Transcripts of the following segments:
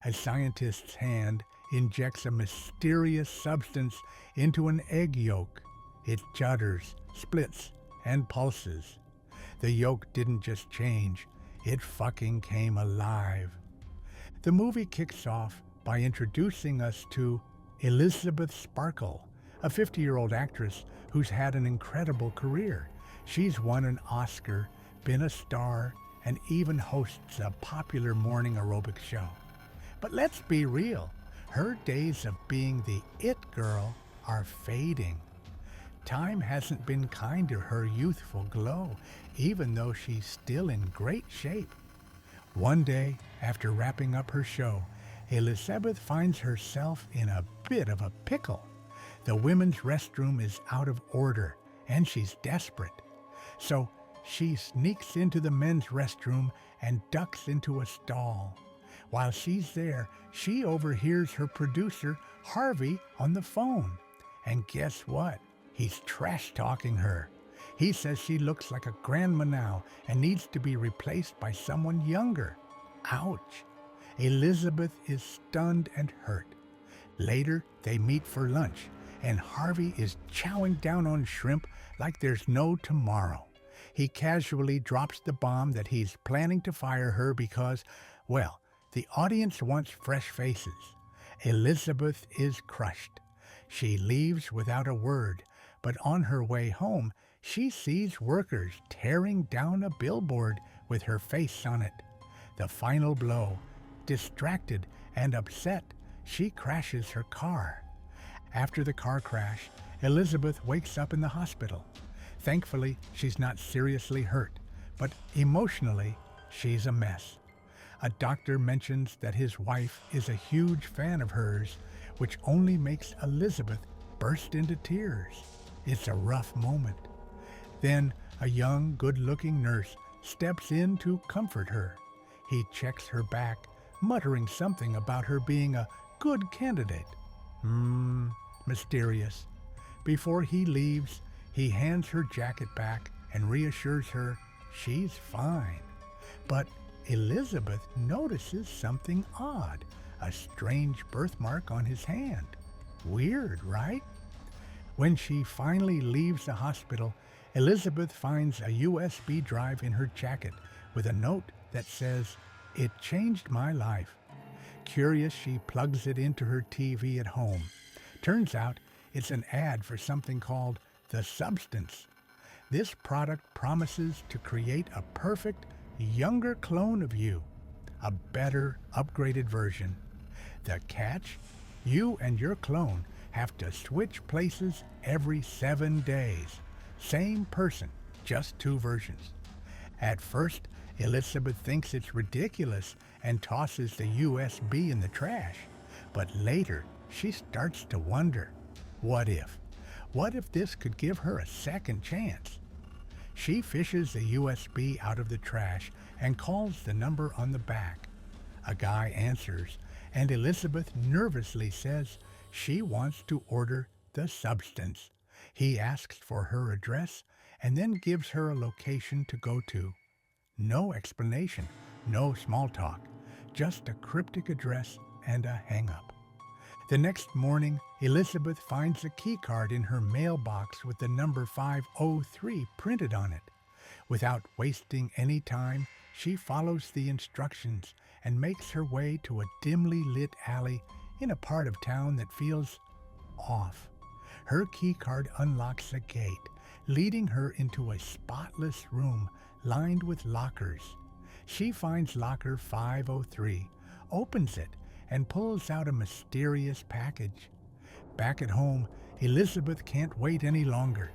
A scientist's hand injects a mysterious substance into an egg yolk. It judders, splits, and pulses. The yolk didn't just change, it fucking came alive. The movie kicks off by introducing us to Elizabeth Sparkle, a 50-year-old actress who's had an incredible career. She's won an Oscar, been a star, and even hosts a popular morning aerobic show. But let's be real, her days of being the it girl are fading. Time hasn't been kind to her youthful glow, even though she's still in great shape. One day, after wrapping up her show, Elizabeth finds herself in a bit of a pickle. The women's restroom is out of order, and she's desperate. So she sneaks into the men's restroom and ducks into a stall. While she's there, she overhears her producer, Harvey, on the phone. And guess what? He's trash-talking her. He says she looks like a grandma now and needs to be replaced by someone younger. Ouch. Elizabeth is stunned and hurt. Later, they meet for lunch, and Harvey is chowing down on shrimp like there's no tomorrow. He casually drops the bomb that he's planning to fire her because, well, the audience wants fresh faces. Elizabeth is crushed. She leaves without a word, but on her way home, she sees workers tearing down a billboard with her face on it. The final blow. Distracted and upset, she crashes her car. After the car crash, Elizabeth wakes up in the hospital. Thankfully, she's not seriously hurt, but emotionally, she's a mess. A doctor mentions that his wife is a huge fan of hers, which only makes Elizabeth burst into tears. It's a rough moment. Then a young, good-looking nurse steps in to comfort her. He checks her back, muttering something about her being a good candidate. Mysterious. Before he leaves, he hands her jacket back and reassures her she's fine. But Elizabeth notices something odd, a strange birthmark on his hand. Weird, right? When she finally leaves the hospital, Elizabeth finds a USB drive in her jacket with a note that says, "It changed my life." Curious, she plugs it into her TV at home. Turns out it's an ad for something called The Substance. This product promises to create a perfect, younger clone of you, a better, upgraded version. The catch? You and your clone have to switch places every 7 days. Same person, just 2 versions. At first, Elizabeth thinks it's ridiculous and tosses the USB in the trash. But later, she starts to wonder, what if? What if this could give her a second chance? She fishes the USB out of the trash and calls the number on the back. A guy answers, and Elizabeth nervously says she wants to order The Substance. He asks for her address and then gives her a location to go to. No explanation, no small talk, just a cryptic address and a hang-up. The next morning, Elizabeth finds a keycard in her mailbox with the number 503 printed on it. Without wasting any time, she follows the instructions and makes her way to a dimly lit alley in a part of town that feels off. Her keycard unlocks a gate, leading her into a spotless room lined with lockers. She finds locker 503, opens it, and pulls out a mysterious package. Back at home, Elizabeth can't wait any longer.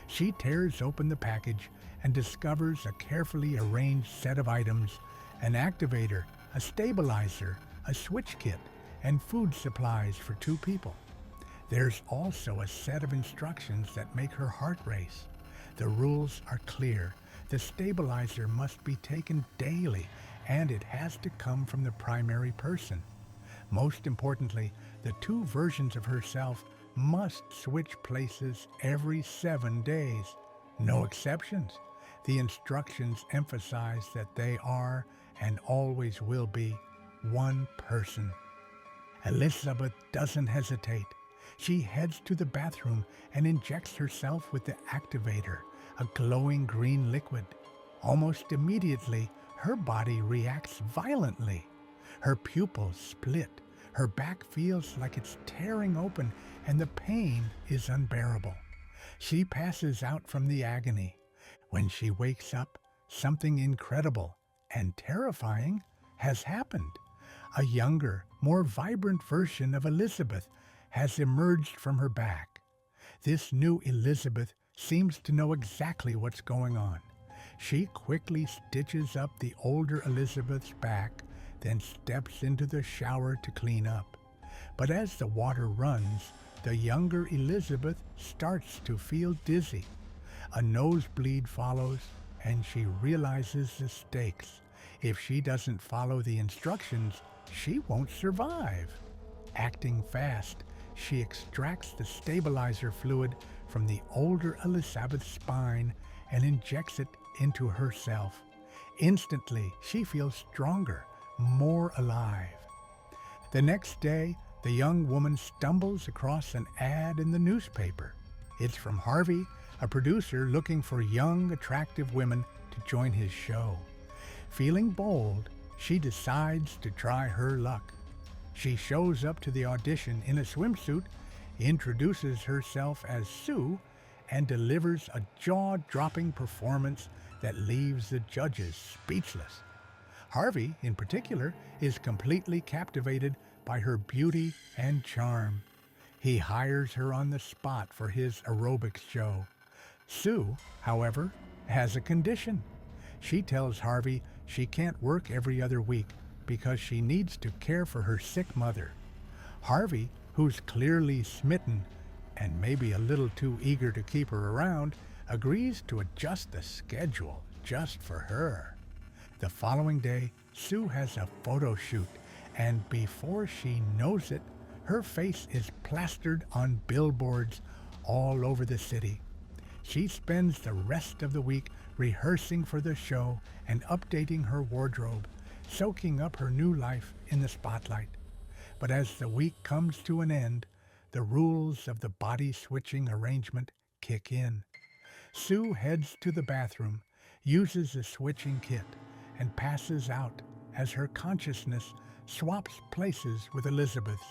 She tears open the package and discovers a carefully arranged set of items, an activator, a stabilizer, a switch kit, and food supplies for 2 people. There's also a set of instructions that make her heart race. The rules are clear. The stabilizer must be taken daily, and it has to come from the primary person. Most importantly, the 2 versions of herself must switch places every 7 days. No exceptions. The instructions emphasize that they are, and always will be, one person. Elizabeth doesn't hesitate. She heads to the bathroom and injects herself with the activator, a glowing green liquid. Almost immediately, her body reacts violently. Her pupils split, her back feels like it's tearing open, and the pain is unbearable. She passes out from the agony. When she wakes up, something incredible and terrifying has happened. A younger, more vibrant version of Elizabeth has emerged from her back. This new Elizabeth seems to know exactly what's going on. She quickly stitches up the older Elizabeth's back, then steps into the shower to clean up. But as the water runs, the younger Elizabeth starts to feel dizzy. A nosebleed follows, and she realizes the stakes. If she doesn't follow the instructions, she won't survive. Acting fast, she extracts the stabilizer fluid from the older Elizabeth's spine and injects it into herself. Instantly, she feels stronger, more alive. The next day, the young woman stumbles across an ad in the newspaper. It's from Harvey, a producer looking for young, attractive women to join his show. Feeling bold, she decides to try her luck. She shows up to the audition in a swimsuit, introduces herself as Sue, and delivers a jaw-dropping performance that leaves the judges speechless. Harvey, in particular, is completely captivated by her beauty and charm. He hires her on the spot for his aerobics show. Sue, however, has a condition. She tells Harvey she can't work every other week because she needs to care for her sick mother. Harvey, who's clearly smitten and maybe a little too eager to keep her around, agrees to adjust the schedule just for her. The following day, Sue has a photo shoot, and before she knows it, her face is plastered on billboards all over the city. She spends the rest of the week rehearsing for the show and updating her wardrobe, soaking up her new life in the spotlight. But as the week comes to an end, the rules of the body switching arrangement kick in. Sue heads to the bathroom, uses the switching kit, and passes out as her consciousness swaps places with Elizabeth's.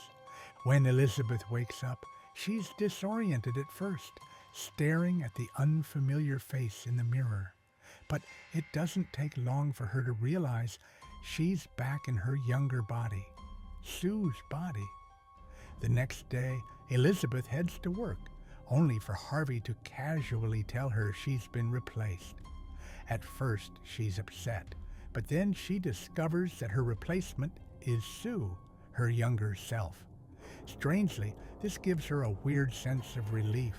When Elizabeth wakes up, she's disoriented at first, staring at the unfamiliar face in the mirror. But it doesn't take long for her to realize she's back in her younger body, Sue's body. The next day, Elizabeth heads to work, only for Harvey to casually tell her she's been replaced. At first, she's upset, but then she discovers that her replacement is Sue, her younger self. Strangely, this gives her a weird sense of relief.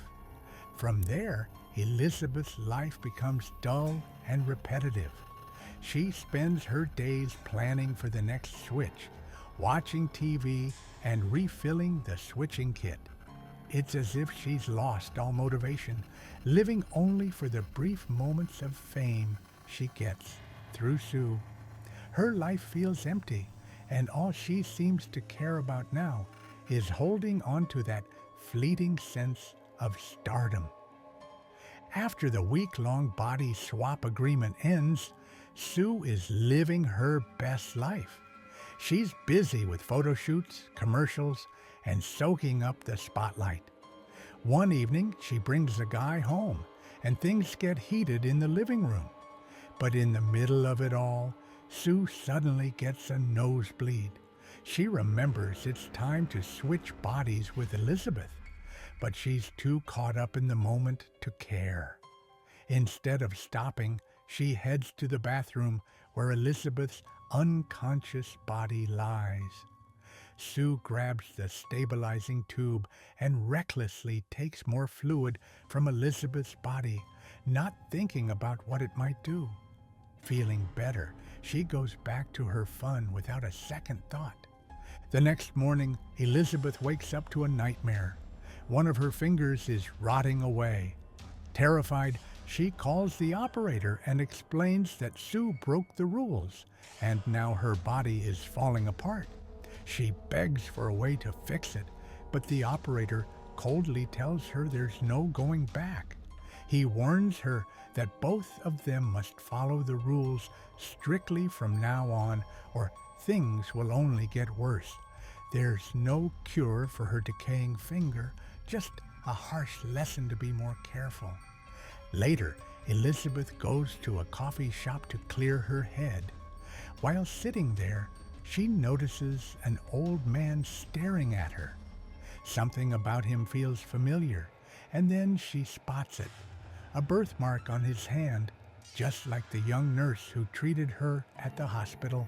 From there, Elizabeth's life becomes dull and repetitive. She spends her days planning for the next switch, watching TV, and refilling the switching kit. It's as if she's lost all motivation, living only for the brief moments of fame she gets through Sue. Her life feels empty, and all she seems to care about now is holding on to that fleeting sense of stardom. After the week-long body swap agreement ends, Sue is living her best life. She's busy with photo shoots, commercials, and soaking up the spotlight. One evening, she brings a guy home, and things get heated in the living room. But in the middle of it all, Sue suddenly gets a nosebleed. She remembers it's time to switch bodies with Elizabeth, but she's too caught up in the moment to care. Instead of stopping, she heads to the bathroom where Elizabeth's unconscious body lies. Sue grabs the stabilizing tube and recklessly takes more fluid from Elizabeth's body, not thinking about what it might do. Feeling better, she goes back to her fun without a second thought. The next morning, Elizabeth wakes up to a nightmare. One of her fingers is rotting away. Terrified, She calls the operator and explains that Sue broke the rules, and now her body is falling apart. She begs for a way to fix it, but the operator coldly tells her there's no going back. He warns her that both of them must follow the rules strictly from now on, or things will only get worse. There's no cure for her decaying finger, just a harsh lesson to be more careful. Later, Elizabeth goes to a coffee shop to clear her head. While sitting there, she notices an old man staring at her. Something about him feels familiar, and then she spots it. A birthmark on his hand, just like the young nurse who treated her at the hospital.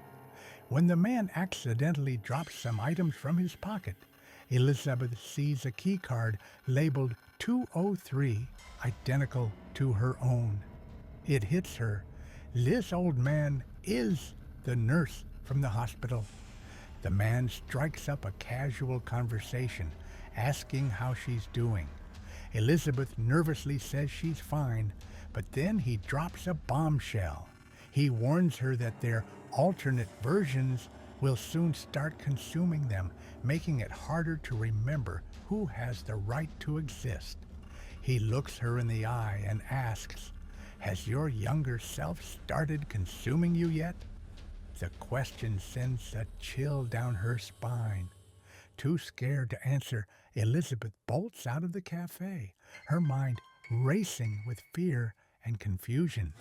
When the man accidentally drops some items from his pocket, Elizabeth sees a key card labeled 203, identical to her own. It hits her. This old man is the nurse from the hospital. The man strikes up a casual conversation, asking how she's doing. Elizabeth nervously says she's fine, but then he drops a bombshell. He warns her that their alternate versions will soon start consuming them, making it harder to remember who has the right to exist. He looks her in the eye and asks, "Has your younger self started consuming you yet?" The question sends a chill down her spine. Too scared to answer, Elizabeth bolts out of the cafe, her mind racing with fear and confusion.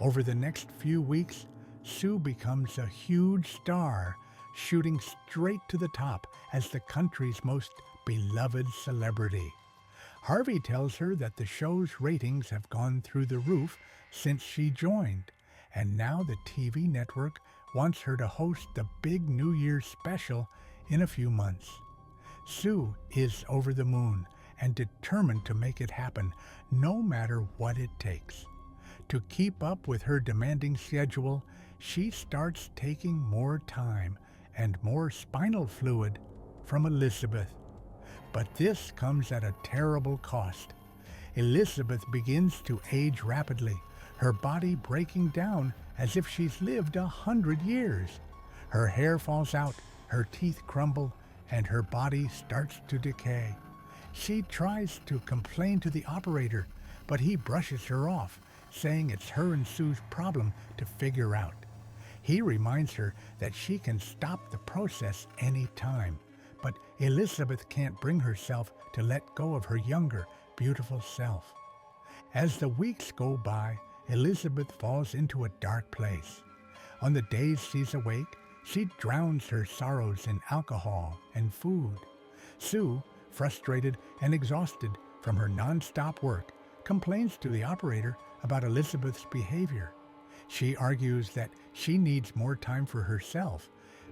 Over the next few weeks, Sue becomes a huge star, shooting straight to the top as the country's most beloved celebrity. Harvey tells her that the show's ratings have gone through the roof since she joined, and now the TV network wants her to host the big New Year's special in a few months. Sue is over the moon and determined to make it happen, no matter what it takes. To keep up with her demanding schedule, she starts taking more time and more spinal fluid from Elizabeth. But this comes at a terrible cost. Elizabeth begins to age rapidly, her body breaking down as if she's lived 100 years. Her hair falls out, her teeth crumble, and her body starts to decay. She tries to complain to the operator, but he brushes her off, saying it's her and Sue's problem to figure out. He reminds her that she can stop the process any time, but Elizabeth can't bring herself to let go of her younger, beautiful self. As the weeks go by, Elizabeth falls into a dark place. On the days she's awake, she drowns her sorrows in alcohol and food. Sue, frustrated and exhausted from her non-stop work, complains to the operator about Elizabeth's behavior. She argues that she needs more time for herself,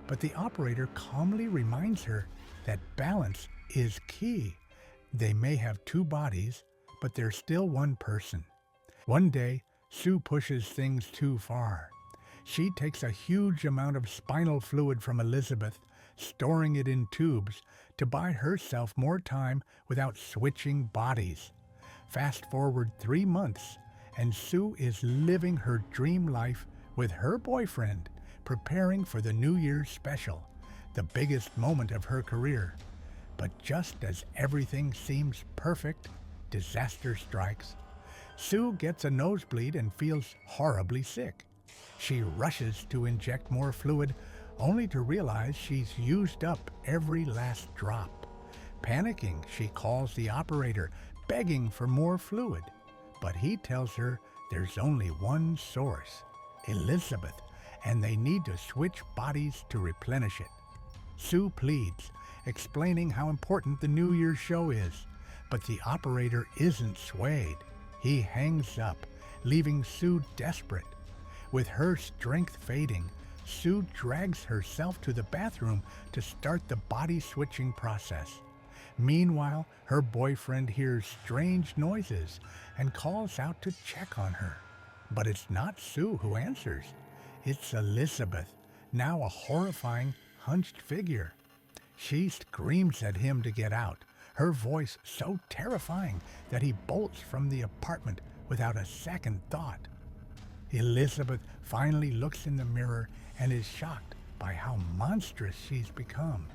but the operator calmly reminds her that balance is key. They may have two bodies, but they're still one person. One day, Sue pushes things too far. She takes a huge amount of spinal fluid from Elizabeth, storing it in tubes to buy herself more time without switching bodies. Fast forward 3 months, and Sue is living her dream life with her boyfriend, preparing for the New Year's special, the biggest moment of her career. But just as everything seems perfect, disaster strikes. Sue gets a nosebleed and feels horribly sick. She rushes to inject more fluid, only to realize she's used up every last drop. Panicking, she calls the operator, begging for more fluid. But he tells her there's only one source, Elizabeth, and they need to switch bodies to replenish it. Sue pleads, explaining how important the New Year's show is, but the operator isn't swayed. He hangs up, leaving Sue desperate. With her strength fading, Sue drags herself to the bathroom to start the body-switching process. Meanwhile, her boyfriend hears strange noises and calls out to check on her. But it's not Sue who answers. It's Elizabeth, now a horrifying, hunched figure. She screams at him to get out, her voice so terrifying that he bolts from the apartment without a second thought. Elizabeth finally looks in the mirror and is shocked by how monstrous she's become.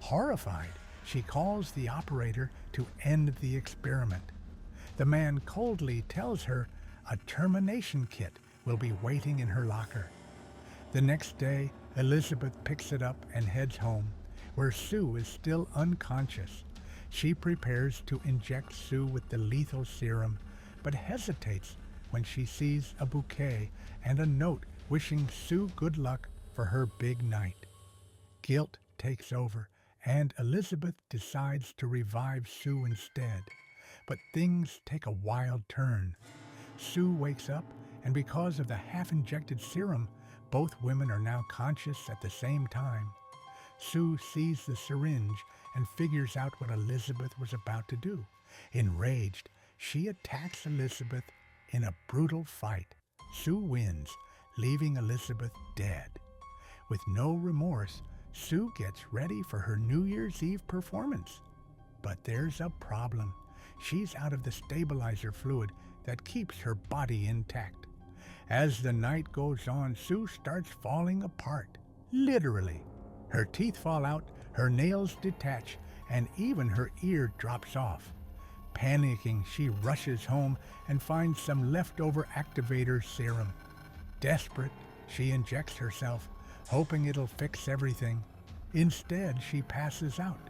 Horrified, she calls the operator to end the experiment. The man coldly tells her a termination kit will be waiting in her locker. The next day, Elizabeth picks it up and heads home, where Sue is still unconscious. She prepares to inject Sue with the lethal serum, but hesitates when she sees a bouquet and a note wishing Sue good luck for her big night. Guilt takes over, and Elizabeth decides to revive Sue instead. But things take a wild turn. Sue wakes up, and because of the half-injected serum, both women are now conscious at the same time. Sue sees the syringe and figures out what Elizabeth was about to do. Enraged, she attacks Elizabeth in a brutal fight. Sue wins, leaving Elizabeth dead. With no remorse, Sue gets ready for her New Year's Eve performance. But there's a problem. She's out of the stabilizer fluid that keeps her body intact. As the night goes on, Sue starts falling apart, literally. Her teeth fall out, her nails detach, and even her ear drops off. Panicking, she rushes home and finds some leftover activator serum. Desperate, she injects herself, hoping it'll fix everything. Instead, she passes out,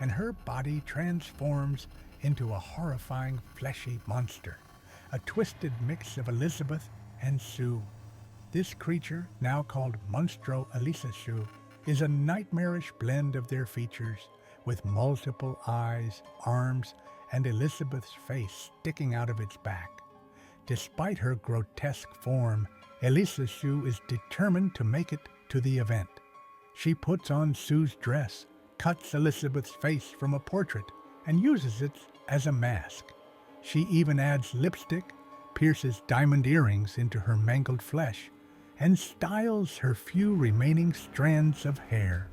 and her body transforms into a horrifying fleshy monster, a twisted mix of Elizabeth and Sue. This creature, now called Monstro Elisasu, is a nightmarish blend of their features, with multiple eyes, arms, and Elizabeth's face sticking out of its back. Despite her grotesque form, Elisasu is determined to make it to the event. She puts on Sue's dress, cuts Elizabeth's face from a portrait, and uses it as a mask. She even adds lipstick, pierces diamond earrings into her mangled flesh, and styles her few remaining strands of hair.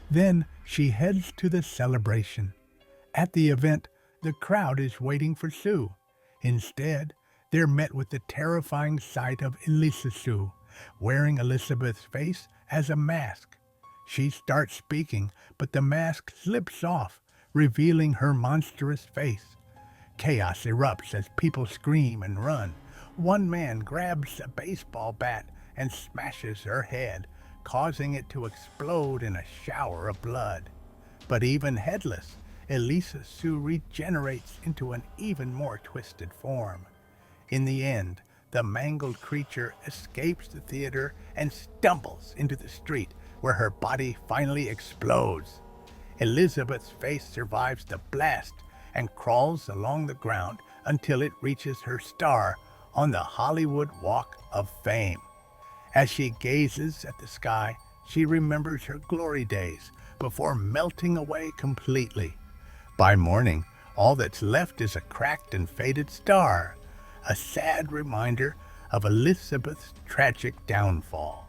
Then she heads to the celebration. At the event, the crowd is waiting for Sue. Instead, they're met with the terrifying sight of Elisasu, wearing Elizabeth's face as a mask. She starts speaking, but the mask slips off, revealing her monstrous face. Chaos erupts as people scream and run. One man grabs a baseball bat and smashes her head, causing it to explode in a shower of blood. But even headless, Elisasu regenerates into an even more twisted form. In the end, the mangled creature escapes the theater and stumbles into the street, where her body finally explodes. Elizabeth's face survives the blast and crawls along the ground until it reaches her star on the Hollywood Walk of Fame. As she gazes at the sky, she remembers her glory days before melting away completely. By morning, all that's left is a cracked and faded star, a sad reminder of Elizabeth's tragic downfall.